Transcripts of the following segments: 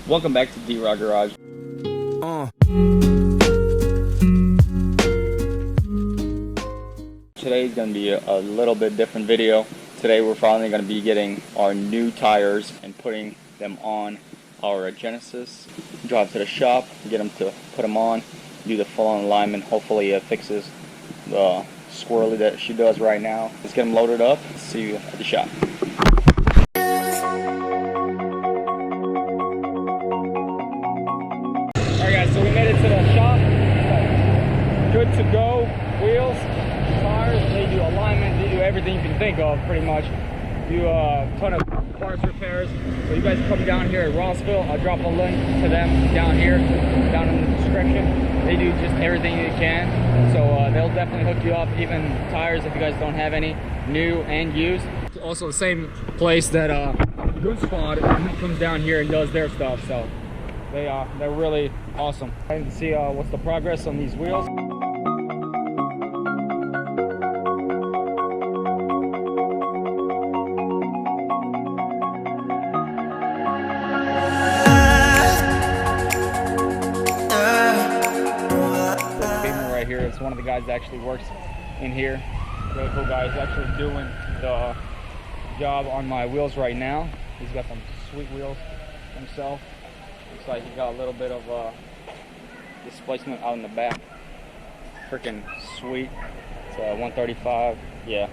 Welcome back to D-Rod Garage. Today's going to be a little bit different video. Today we're finally going to be getting our new tires and putting them on our Genesis. Drive to the shop, get them to put them on, do the full-on alignment. Hopefully it fixes the squirrely that she does right now. Let's get them loaded up. See you at the shop. So we made it to the shop. Good to go. Wheels, tires, they do alignment, they do everything you can think of pretty much. Do a ton of parts repairs. So you guys come down here at Rossville. I'll drop a link to them down here, down in the description. They do just everything you can. So they'll definitely hook you up, even tires if you guys don't have any, new and used. It's also the same place that Goose Squad comes down here and does their stuff. So they're really awesome. And see what's the progress on these wheels. Right here, it's one of the guys that actually works in here. Really cool guy. He's actually doing the job on my wheels right now. He's got some sweet wheels himself. Looks like he got a little bit of displacement out in the back. Freaking sweet. It's a 135. Yeah,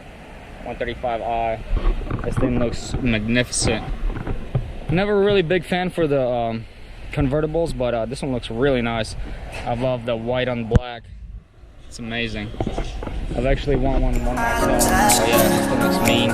135i. This thing looks magnificent. Never a really big fan for the convertibles, but this one looks really nice. I love the white on black. It's amazing. I've actually want one myself. So yeah, this thing looks mean.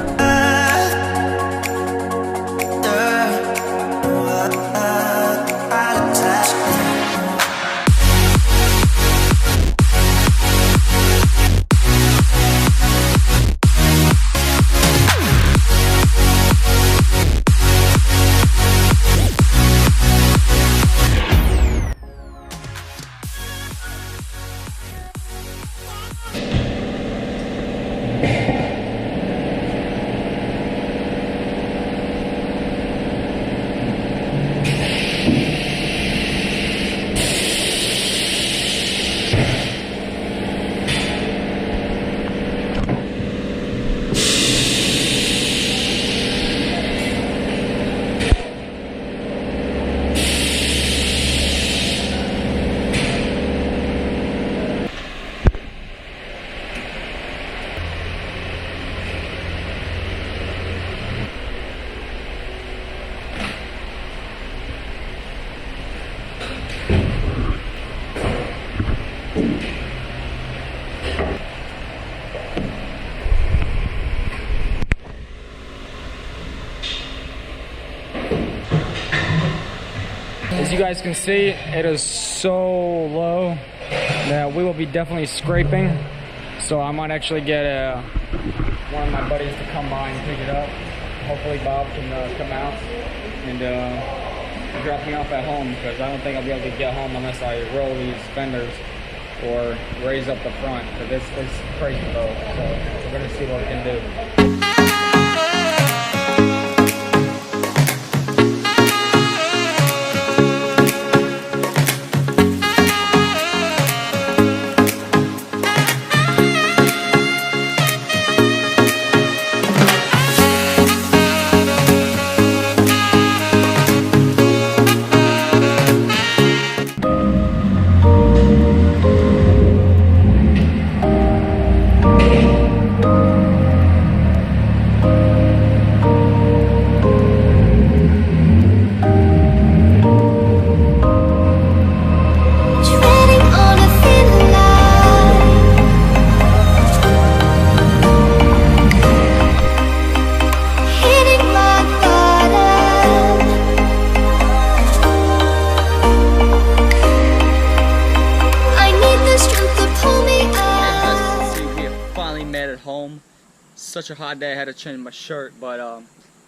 As you guys can see, it is so low that we will be definitely scraping. So I might actually get one of my buddies to come by and pick it up. Hopefully Bob can come out and drop me off at home, because I don't think I'll be able to get home unless I roll these fenders or raise up the front, because it's crazy low. So we're gonna see what we can do. Such a hot day, I had to change my shirt, but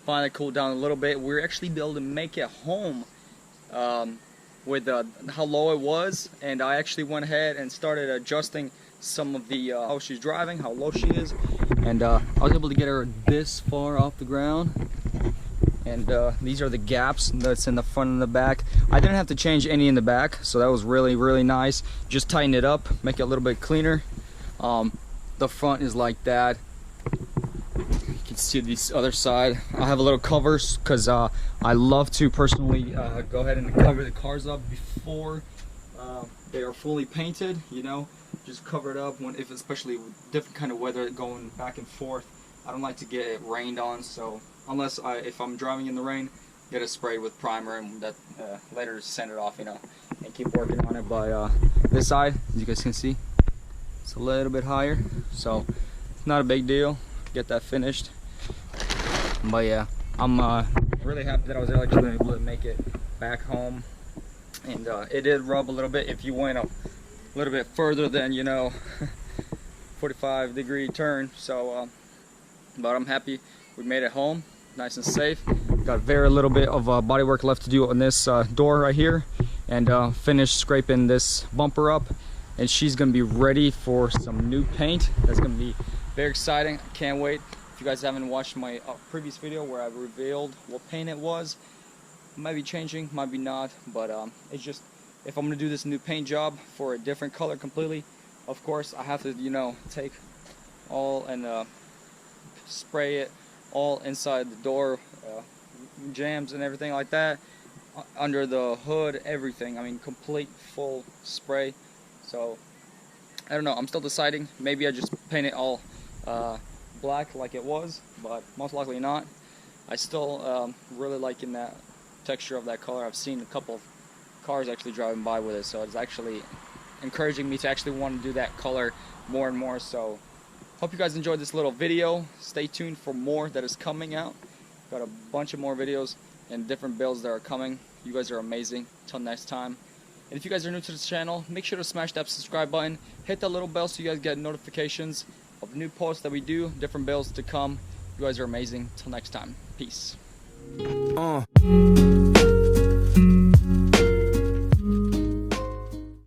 finally cooled down a little bit. We were actually able to make it home with how low it was, and I actually went ahead and started adjusting some of the how she's driving, how low she is, and I was able to get her this far off the ground. And these are the gaps that's in the front and the back. I didn't have to change any in the back, so that was really nice. Just tighten it up, make it a little bit cleaner. The front is like that. You can see this other side. I have a little covers because I love to personally go ahead and cover the cars up before they are fully painted. You know, just cover it up especially with different kind of weather going back and forth. I don't like to get it rained on, so unless if I'm driving in the rain, get it sprayed with primer and that later send it off, you know, and keep working on it. But this side, as you guys can see, it's a little bit higher, so it's not a big deal. Get that finished. But yeah, I'm really happy that I was actually able to make it back home. And it did rub a little bit if you went a little bit further than, you know, 45-degree turn. So but I'm happy we made it home nice and safe. Got very little bit of body work left to do on this door right here, and finish scraping this bumper up, and she's gonna be ready for some new paint. That's gonna be very exciting. I can't wait. If you guys haven't watched my previous video where I revealed what paint it was, might be changing, might be not, but it's just, if I'm gonna do this new paint job for a different color completely, of course I have to, you know, take all and spray it all inside the door, jams and everything like that, under the hood, everything. I mean, complete full spray. So I don't know, I'm still deciding. Maybe I just paint it all black like it was, but most likely not. I still really liking that texture of that color. I've seen a couple of cars actually driving by with it, so it's actually encouraging me to actually want to do that color more and more. So hope you guys enjoyed this little video. Stay tuned for more that is coming out. Got a bunch of more videos and different builds that are coming. You guys are amazing. Till next time. And if you guys are new to this channel, make sure to smash that subscribe button. Hit that little bell so you guys get notifications of new posts that we do, different builds to come. You guys are amazing. Till next time. Peace.